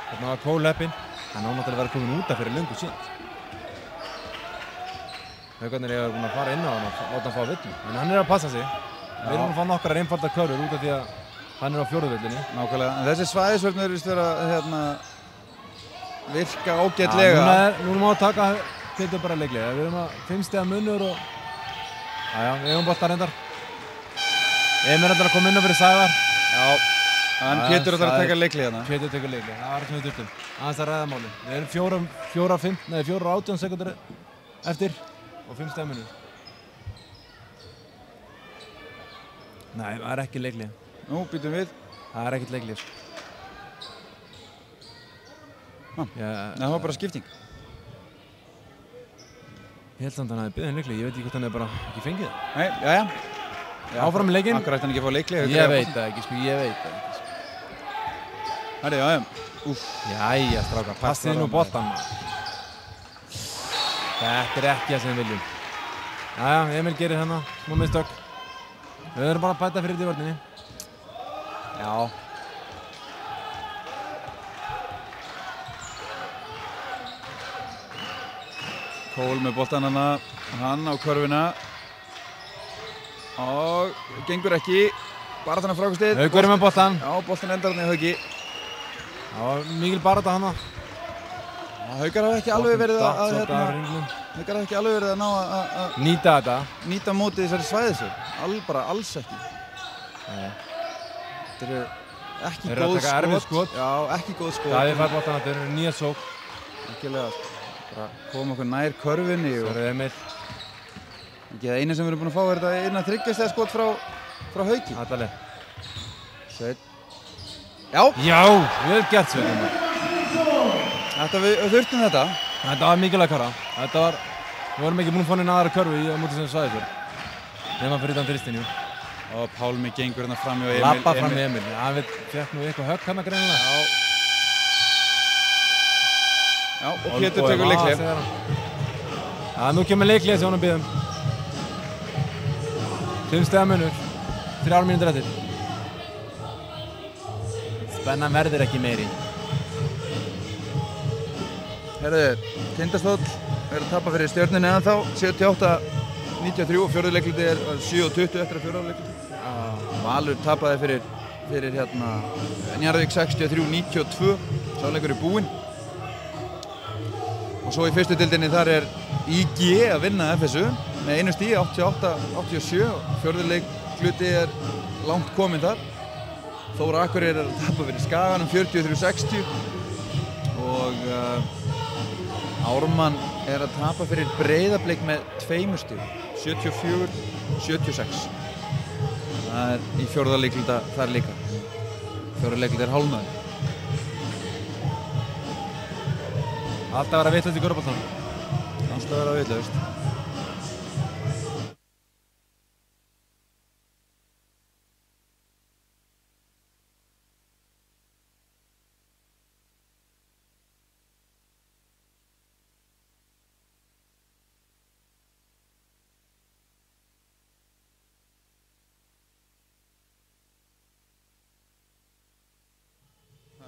Þarna var Kól heppinn. Hann á náttúrulega verið komin út af fyrir löngu síðan. Haukarnir eru búin að fara inn á hann og láta hann fá Villu. En hann er að passa sig. Við erum að fá nokkrar einfaldar körfur út af því að hann er á 4. villinni. Nákvæmlega. En þessi svæðisvörn virðist vera virka ágætlega. Nú erum við að taka Pétur bara leiklega. Við erum að 5 stiga munur og... Jájá, við erum bolta reyndar. Emil er að koma inn á fyrir Sævar. Já, en Pétur er að taka leiklega hérna. Pétur tekur leiklega, það var sem við þurftum. Aðeins að ræða máli. Við erum 4:18 sekúndur eftir og 5 stiga munur. Nei, það er ekki leiklega. Nú, býtum við. Það er ekkert leiklega. Það var bara skipting. Ég held samt að hann hefði byggðið leiklega, ég veit ekki hvort hann hefði bara ekki fengið það. Nei, jæja. Áfram með leikinn. Akkur ætti hann ekki að fá leikli. Ég veit það ekki, sko, ég veit það ekki, sko. Herri, já. Úff. Jæja, strákar, passið nú boltan. Þetta er ekki það sem við viljum. Jæja, Emil gerir hérna, smá mistök. Við verðum bara að bæta fyrir þetta í vörninni. Já. Cole með boltan hann á körfuna. Og gengur ekki. Baráttan á frákastið. Haukur er með boltan. Já, boltan endar hann í Hauki. Já, mikil barátta hana. Haukar hafa ekki alveg verið að ná að nýta þetta. Nýta mótið þessari svæðisögn. Bara alls ekki. Nei. Þetta eru ekki Þeir eru að taka erfið skot. Já, ekki góð skot. Það er fær boltan, þetta eru nýja sók. Ekkilega, bara koma okkur nær körfunni. Svo er Emil. Ekki það eina sem við erum búin að fá er þetta innan þryggjastega skot frá Hauki. Aðalega. Sveinn. Já! Já, vel gert Sveinn. Við þurftum þetta. Þetta var mikilvæg karra. Við vorum ekki búin að fá neina aðra körfu á móti sem svæðisvörn. Nefna fyrir utan þristinju. Og Pálmi gengur hérna fram hjá Emil. Lappa fram hjá Emil. Hann fekk nú eitthvað högg hérna greinilega. Já, og Pétur tekur leikhlé. Já, nú kemur leikhlé sem honum biðum. 5 stiga munur. 3 mínútur eftir. Spennan verður ekki meiri. Herðu, Tindastóll er að tapa fyrir Stjörnunni ennþá. 78-93 og fjórði leikluti er 7-20 eftir að fjórða leikluti. Valur tapaði fyrir Njarðvík 63-92. Sá leikur er búinn. Og svo í fyrstu deildinni þar er IG að vinna FSU með einu stigi, 88-87. Fjórði leikluti er langt kominn þar. Þóra Akureyri er að tapa fyrir Skaganum 43-60 og Ármann er að tapa fyrir Breiðablik með 2 stigum, 74-76. Það er í fjórða leikluta þar líka. Fjórða leikluta er hálfnaður. Alltaf að vera vitlaust í körfuboltanum. Alltaf að vera vitlaust.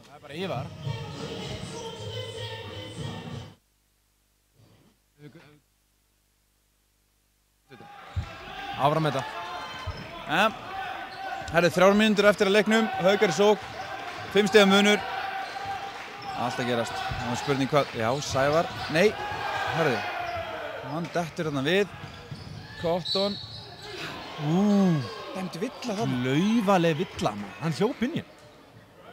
Það er bara Ívar. Áfram með þetta. Herðu, 3 mínútur eftir að leiknum. Haukar í sókn. 5 stiga munur. Allt að gerast. Það var spurning hvað. Já, Sævar. Nei. Herðu. Hann dettur hérna við. Cotton. Dæmdi villa þarna. Klaufaleg villa. Hann hljóp inn í.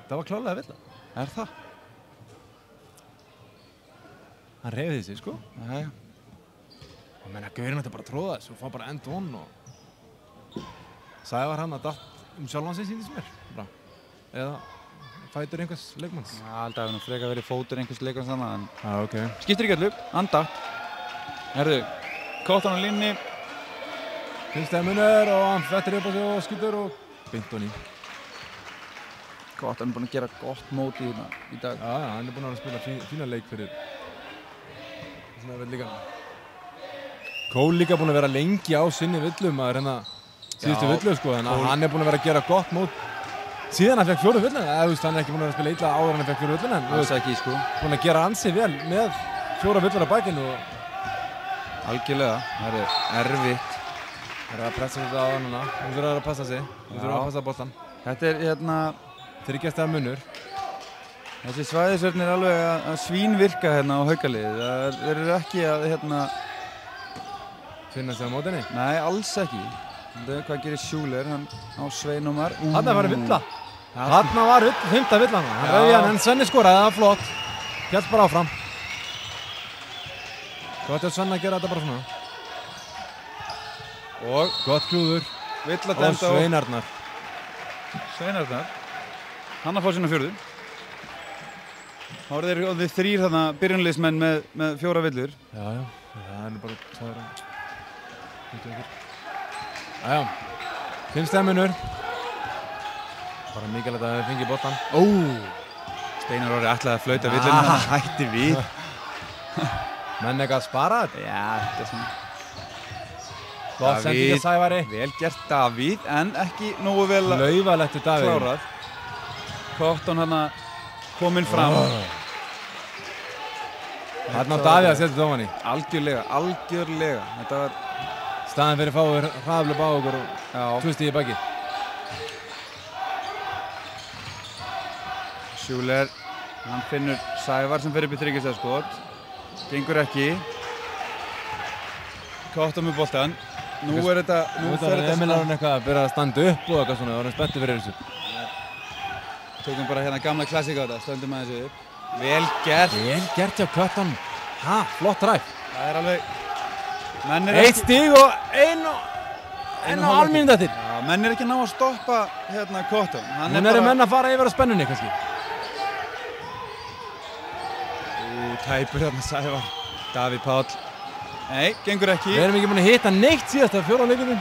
Það var klárlega villa. Er það? Hann reyfði sig, sko. Jæja. Ég meina, gaurinn ætti bara að tróða þessu og fá bara end on og Sævar hann að datt sjálfan sig sýndist mér. Bra. Eða fætur einhvers leikmanns. Já, alltaf hefur hann frekar verið fótur einhvers leikmanns þannig en Ok. skiptir ekki allu. Andatt. Herðu, Cotton á línni. 5 stiga munur og hann flettir upp á sig og skýtur og beint og ný. Cotton er búinn að gera gott mót í dag. Já, hann er búinn að spila fína leik fyrir svona vel líka. Cole líka búinn að vera lengi á sinni villum að reyna síðustu villu, sko, þannig að hann er búinn að vera að gera gott mót síðan hann fekk 4 villuna, eða þú veist, hann er ekki búinn að vera að spila illa áður en hann fekk 4 villuna, en Alls ekki, sko. búinn að gera ansi vel með 4 villur á bakinu og Algjörlega. Það er erfitt. það er að pressa þetta á hann núna, hún þurfa að passa sig, hún þurfa að passa boltan. Þetta er 3 stiga munur. Þessi svæðisvörn er alveg að svínvirka hérna á Haukaliði. Þeir eru ekki að Finna sig á mótinni. Nei, alls ekki. Hvað gerir Schüler? Hann á Sveinómar. Þarna var villa. Þarna var 5. villan. Hann rauði hann, en Svenni skoraði, það var flott. Hjálp bara áfram. Gott að Svenni að gera þetta bara svona. Og Gott klúður. Villa Og dæmd á Sveinarnar. Sveinarnar. Hann að fá sína 4. Þá eru þeir orðið 3 þarna byrjunliðsmenn með 4 villur. Já, já. Það er nú bara 2. Jæja. 5 stemminur. Bara mikilvægt að við fengið boltan. Steinar Orri ætlaði að flauta villinu, hann hætti við. Menn eitthvað að spara þetta. Já, þetta er svona. Flott sending að Sævari. Vel gert Davíð, en ekki nógu vel Laufalegt til Davíð. klárað. Cotton hann kominn fram. Þarna á Davíð að setja dóman í. Algjörlega. Þetta var Staðan fyrir fáir hraðflöp á okkur og 2 stig í baki. Schuler, hann finnur Sævar sem fer upp í þriggjastaðskot. Gengur ekki. Cotton með boltann. Nú fer þetta Emil er hann eitthvað að byrja að standa upp og eitthvað svona, við erum spenntir fyrir þessu. Tökum bara hérna gamla klassík á þetta, stöndum að þessu upp. Vel gert. Vel gert hjá Cotton. Flott ræf. Það er alveg... 1 stig og 1 og almínúta til. Já, menn er ekki ná að stoppa hérna Cotton. Hún eru menn að fara yfir á spennunni kannski. Tæpur hérna Sævar. Davíð Páll. Nei, gengur ekki. Við erum ekki búin að hitta neitt síðast af 4 leikunum.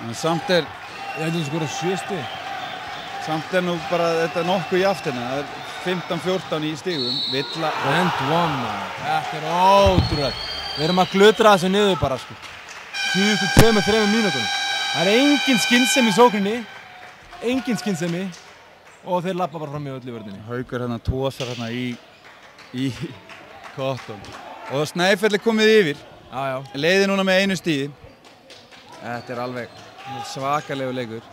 En samt er... Ég held að skora 7 stig. Samt er nú bara þetta nokkuð jaft hérna. Það er 15-14 í stigum. Villa... And one, man. Þetta er ótrúlega. Við erum að glutra þessu niður bara, sko. 2-3 mínútum. Það er engin skynsemi í sókninni. Engin skynsemi. Og þeir lappa bara fram í öllu vörninni. Haukur hérna tósar hérna í Cotton. Og Snæfell er komið yfir. Já. Leiði núna með 1 stigi. Þetta er alveg svakalegu leikur.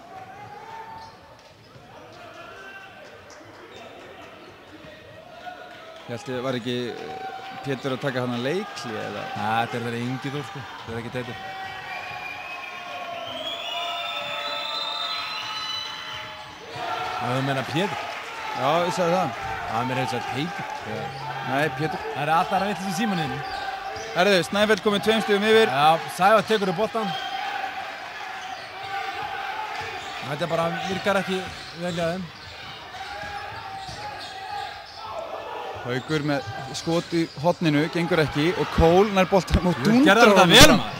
Ég held að var ekki Pétur að taka hana leikli eða? Þetta er þeirra Ingi Þór, sko. Það er ekki Teitur. Það er meina Pétur. Já, ég sagði það. Það er meira Teitur. Nei, Pétur. Það er alltaf að veitast í símaninu. Herðu, Snæfell komið 2 stigum yfir. Já, Sævar tekur upp boltan. Þetta bara virkar ekki vel hjá þeim. Haukur með skot í horninu, gengur ekki og Cole nær boltanum og dundrar Gerði þetta honum vel, fram. maður.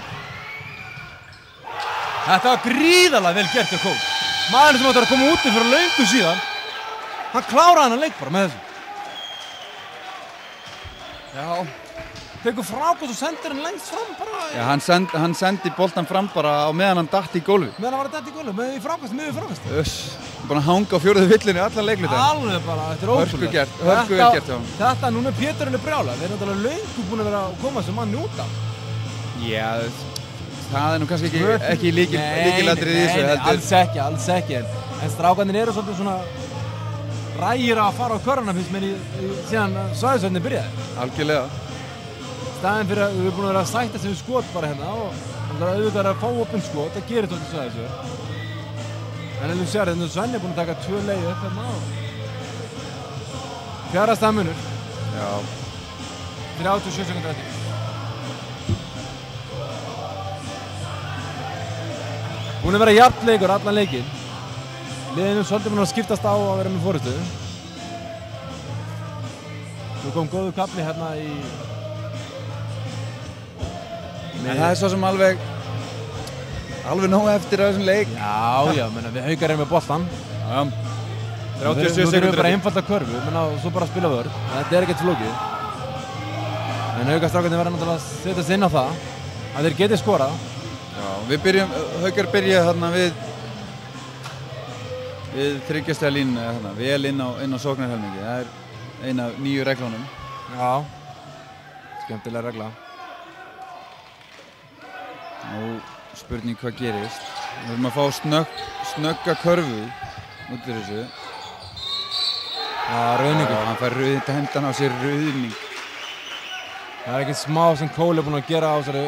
Þetta var gríðarlega vel gert hjá Cole. Maðurinn sem átti að koma úti fyrir löngu síðan, hann kláraði hann leik bara með þessu. Já. Tekur frákvæmt og sendir hann lengst fram bara. Já, hann sendi boltan fram bara á meðan hann datt í gólfið. Meðan hann var að detta í gólfið, með frákvæmt. Búinn að hanga á 4. villinu allan leikluta. Alveg bara, þetta er ótrúlega. Hörku vel gert hjá hann. Þetta, núna er Péturinn brjálað. Þeir eru náttúrulega löngu búin að vera að koma þessu manni út af. Já, það er nú kannski ekki líkilatrið í þessu heldur. Alls ekki. En strákarnir eru svolítið svona rægir að fara á körruna fyrst mér síðan svæðisvöldinni byrjaði. Algjörlega. Staðinn fyrir að við erum búin að vera að sætta sig við skot bara hérna og það er auðvitað að fá opinn skot, það gerir tóttir svæðisvöld. En ef þú sér þetta, Svenni er búin að taka 2 leið upp hérna og 4 staðmunur. Já. 37 sekúndur eftir. Búin að vera jafnleikur allan leikinn. Liðinu svolítið búin að skiptast á að vera með forystu. Nú kom góður kafli hérna í... En það er svo sem alveg nóg eftir á þessum leik. Já, menna við Haukar erum með boltan. Já. 37 sekúndur. Nú þurfum við bara eftir. einfalda körfu, menna og svo bara spila vörð. Þetta er ekkert flókið. En Haukastrákarnir verða náttúrulega að setjast inn á það að þeir geti skorað. Já, Haukar byrja þarna við 3 stiga línuna þarna, vel inn á sóknarhelmingi. Það er ein af 9 reglunum. Já. Skemmtilega regla. Nú spurning hvað gerist. Við höfum að fá snögga körfu út fyrir þessu. Já, rauðningur. Hann fær hendan á sér rauðning. Það er ekkert smá sem Cole er búinn að gera á þessari...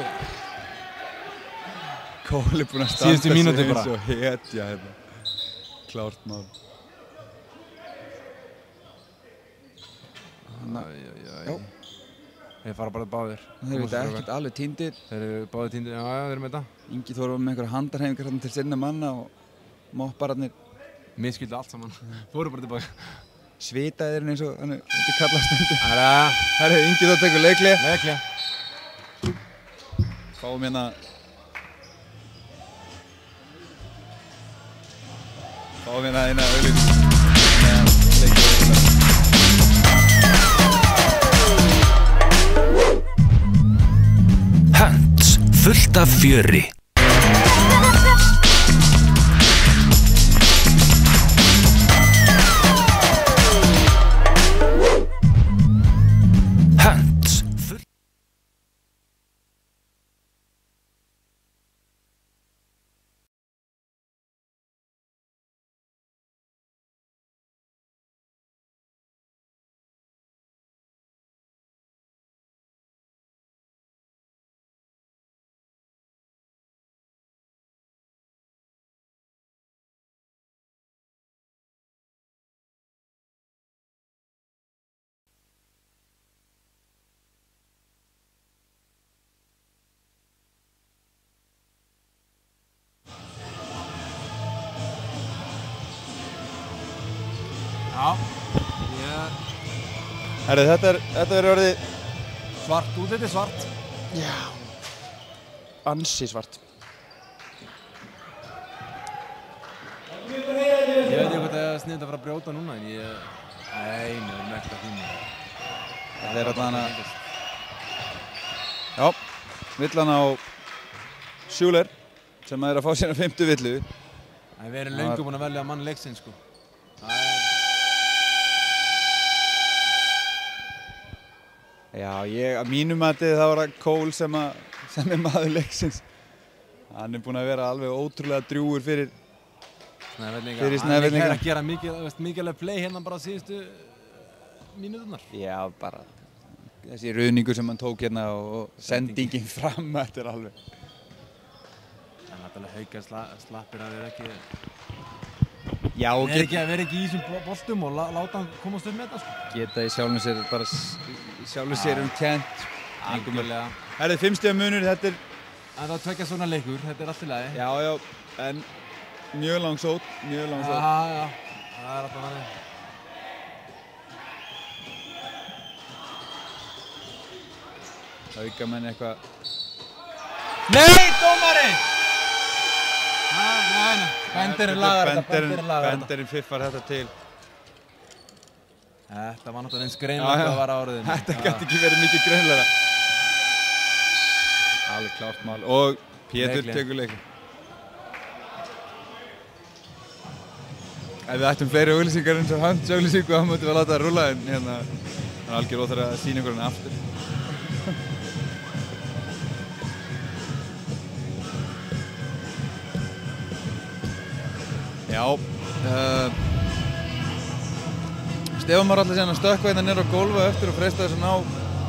Cole er búinn að Síðustu standa mínútu sig bara. eins og hetja hérna. Klárt mál. Já. Þeir fara bara báðir. Þeir eru ekkert alveg týndir. Þeir eru báðir týndir, já, þeir eru með þetta. Ingi Þór var með einhverja handarhefingar til sinna manna og moppararnir Misskildu allt saman. Fóru bara tilbaka. svitaðir eins og þetta kallast undir. Herra. Herra, Ingi Þór tekur leikli. Leikli. Fáum hérna eina auglýsingu. Hunts, fullt af fjöri. Hunts, fullt Já, Herri, þetta verður orðið svart, útlitið svart. Já. Ansi svart. Ég veit ekki hvað það er sniðugt að fara að brjóta núna, en Nei, við erum ekkert að tíma. Það er allan að... Já, villan á Schuler, sem er að fá sína 5. villu. Við erum löngu búin að velja mann leiksins, sko. Já, að mínum mati þá var það Cole sem er maður leiksins. Hann er búinn að vera alveg ótrúlega drjúgur fyrir Snæfellinga. Hann er að gera mikilvæg play hérna bara síðustu mínúturnar. Já, bara þessi ruðningur sem hann tók hérna og sendingin fram, þetta er alveg. En náttúrulega Haukar slappir að vera ekki... Já, vera ekki í þessum boltum og láta hann komast upp með þetta, sko. Geta í sjálfum sér bara sjálfum kennt. Algjörlega. Herrið, 5 stiga munur, þetta er... En það tvekja svona leikur, þetta er allt í lagi. Já, en mjög langsótt. Já, það er alltaf þannig. Haukamenn eitthvað... Nei, dómari! Nei, Benderinn lagar þetta, Benderinn fiffar þetta til. Þetta var náttúrulega eins greinlega að vara áriðinu. Þetta gæti ekki verið mikið greinlega. Alveg klárt mál. Og Pétur tekur leikin. Ef við ættum fleiri auglýsingar eins og Hunts auglýsingu, þá möttum við að láta það rúlla, en hérna er algjör óþarfi að sýna ykkur hann aftur. Já, Stefán var alltaf síðan að stökkva hérna niður á gólfa eftir og freista þess að ná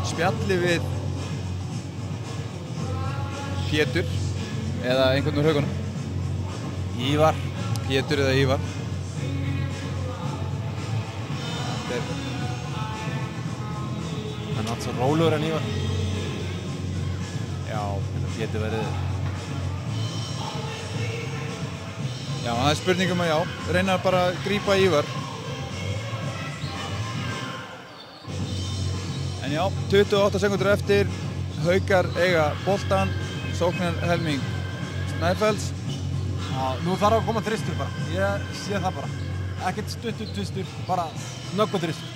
spjalli við Pétur eða einhvern úr haugunum. Ívar. Pétur eða Ívar. Hann er alltaf svo rólegur en Ívar. Já, þetta getur verið... Já, það er spurningum að reyna bara að grípa Ívar. En já, 28 sekúndur eftir, Haukar eiga boltan, sóknarhelming Snæfells. Já, nú þarf að koma þristur bara, ég sé það bara. Ekkert stuttur, tvistur, bara snöggur þristur.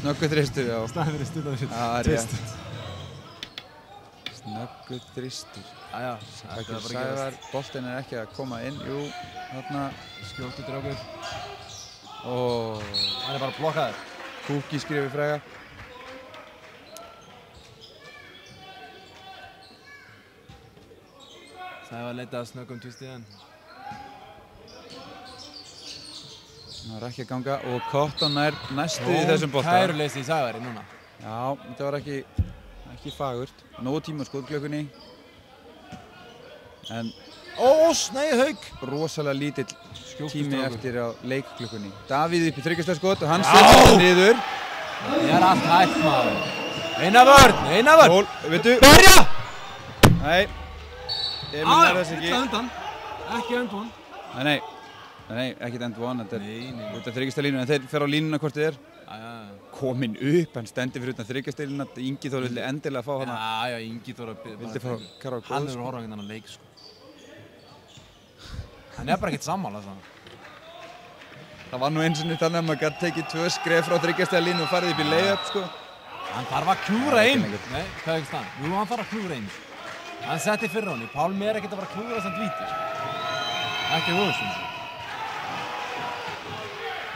Snöggur þristur, já. Snæður er stuttur þristur. Já, það er rétt. Snöggur þristur. Já, Haukur Sævar, boltinn er ekki að koma inn, jú, þarna. Skjóttu drákur. Hann er bara blokkaður. Kúki skrifir fræga. Sævar leitað að snöggum tvisti en... Það var ekki að ganga og Cotton er næstu í þessum bolta. Kæruleysi í Sævari núna. Já, þetta var ekki fagurt. Nógu tíma á skotklukkunni. En... Sneið Hauk! Rosalega lítill tími eftir á leikklukkunni. Davíð upp í 3. skot og hann setur niður. Það er allt hægt, maður. Eina vörn! Veitu? Berja! Nei. Emil er þess ekki. Ekki end one. Nei, ekkert end one. Þetta er 3. línu, en þeir fer á línuna hvort þið er. Kominn upp, hann stendur fyrir utan þryggjastilina, Ingi Þór vildi endilega fá hana. Já, Ingi Þór Vildi fá Karol hann góð, er að horfa á einhvern leik, sko. Hann er bara ekkert sammála, það. Það var nú eins og þannig að maður gæti tekið 2 skref frá þryggjastilinu og farið upp í layup, sko. Hann þarf að klúra inn. Nei, hvað er ekki stann? Jú, hann þarf að klúra inn. Hann setti fyrir honni. Pálmi er ekkert að fara að klúra samt víti, sko. Ekki hóðsum.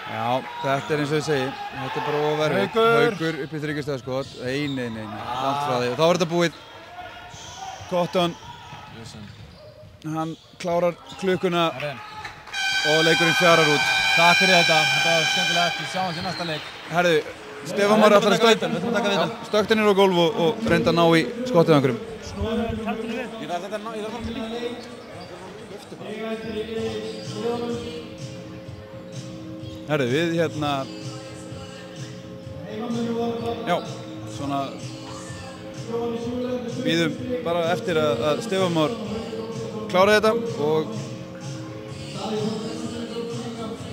Já, þetta er eins og ég segi, þetta er bara overfið. Haukur upp í þryggjastöðaskot. Nei, langt frá því. Og þá er þetta búið. Cotton, hann klárar klukkuna og leikurinn fjarar út. Takk fyrir þetta. Þetta var skemmtilegt. Við sjáum í næsta leik. Herðu, Stefán Már ætlar að stökkta niður á gólf og reynda að ná í skottið einhverjum. Ég þarf þetta líka. Herðu, við já, svona bíðum bara eftir að Stefán Már klára þetta og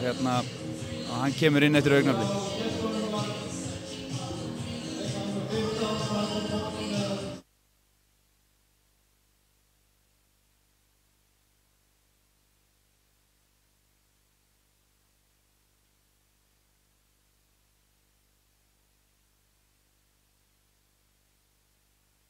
að hann kemur inn eftir augnablik.